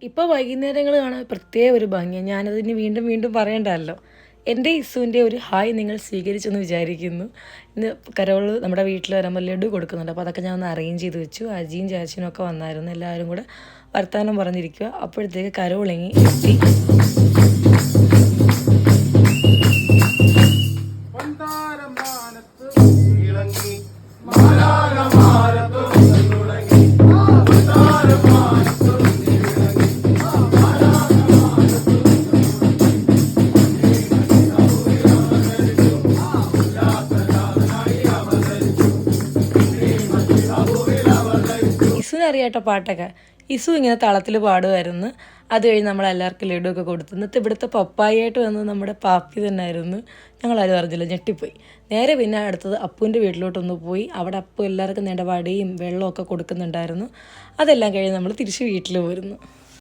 ഇപ്പോൾ വൈകുന്നേരങ്ങൾ കാണാൻ പ്രത്യേക ഒരു ഭംഗിയാണ്. ഞാനതിന് വീണ്ടും വീണ്ടും പറയണ്ടല്ലോ. എൻ്റെ ഇസുവിൻ്റെ ഒരു ഹായ് നിങ്ങൾ സ്വീകരിച്ചെന്ന് വിചാരിക്കുന്നു. ഇന്ന് കരോൾ നമ്മുടെ വീട്ടിൽ വരുമ്പോൾ ലഡു കൊടുക്കുന്നുണ്ട്. അപ്പോൾ അതൊക്കെ ഞാൻ ഒന്ന് അറേഞ്ച് ചെയ്ത് വെച്ചു. അജിയും ചാച്ചനും ഒക്കെ വന്നായിരുന്നു. എല്ലാവരും കൂടെ വർത്തമാനം പറഞ്ഞിരിക്കുക. അപ്പോഴത്തേക്ക് കരോളിങ്ങി എത്തി. അറിയാട്ടോ പാട്ടൊക്കെ. ഇസു ഇങ്ങനെ തളത്തിൽ പാടുമായിരുന്നു. അത് കഴിഞ്ഞ് നമ്മളെല്ലാവർക്കും ലഡു ഒക്കെ കൊടുത്തു. ഇന്നത്തെ ഇവിടുത്തെ പപ്പായായിട്ട് വന്നത് നമ്മുടെ പാപ്പി തന്നെ ആയിരുന്നു. ഞങ്ങളാരും അറിഞ്ഞില്ല, ഞെട്ടിപ്പോയി. നേരെ പിന്നെ അടുത്തത് അപ്പൂൻ്റെ വീട്ടിലോട്ടൊന്ന് പോയി. അവിടെ അപ്പു എല്ലാവർക്കും നേണ്ട വടയും വെള്ളമൊക്കെ കൊടുക്കുന്നുണ്ടായിരുന്നു. അതെല്ലാം കഴിഞ്ഞ് നമ്മൾ തിരിച്ച് വീട്ടിൽ പോരുന്നു.